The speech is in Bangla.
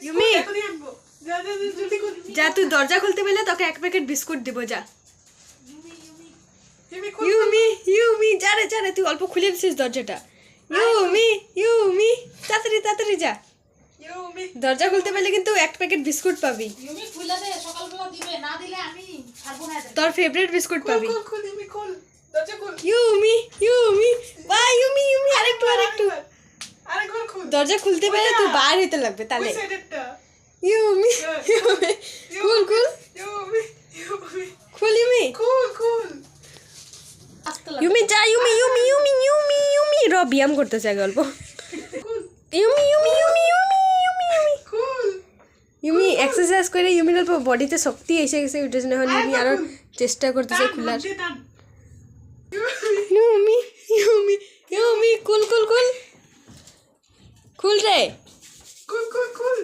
ইউমি যা তুই দরজা খুলতে পারলে তোকে এক প্যাকেট বিস্কুট দিব যা। ইউমি ইউমি যা রে যা রে, তুই অল্প খুলে দিছিস দরজাটা। ইউমি ইউমি তাড়াতাড়ি তাড়াতাড়ি যা। দরজা খুলতে পারলে কিন্তু এক প্যাকেট বিস্কুট পাবি। ইউমি খুলে দে, সকালবেলা দিবে, না দিলে আমি ছাড়বো না। তোর ফেভারিট বিস্কুট পাবি। খুল ইউমি খুল, দরজা খুল। ইউমি ইউমি বা ইউমি ইউমি আরেকটু আরেকটু আরেকবার খুল। দরজা খুলতে পারলে তুই বার হইতে লাগবে তাহলে। ওই সাইডেরটা। ইউমি ইউমি খুল খুল ইউমি ইউমি খুল ইউমি খুল খুল। আসতে লাগে। ইউমি যা ইউমি ইউমি ইউমি ইউমি ইউমি র ব্যায়াম করতেছে আগে অল্প। ইউমি ইউমি ইউমি ইউমি ইউমি ইউমি খুল। ইউমি এক্সারসাইজ করে ইউমির অল্প বডিতে শক্তি এসে গেছে, ওইটার জন্য এখন ইউমি আরো চেষ্টা করতেছে খোলার। ইউমি ইউমি ইউমি কুল কুল কুল খুল রে। খুল খুল খুল।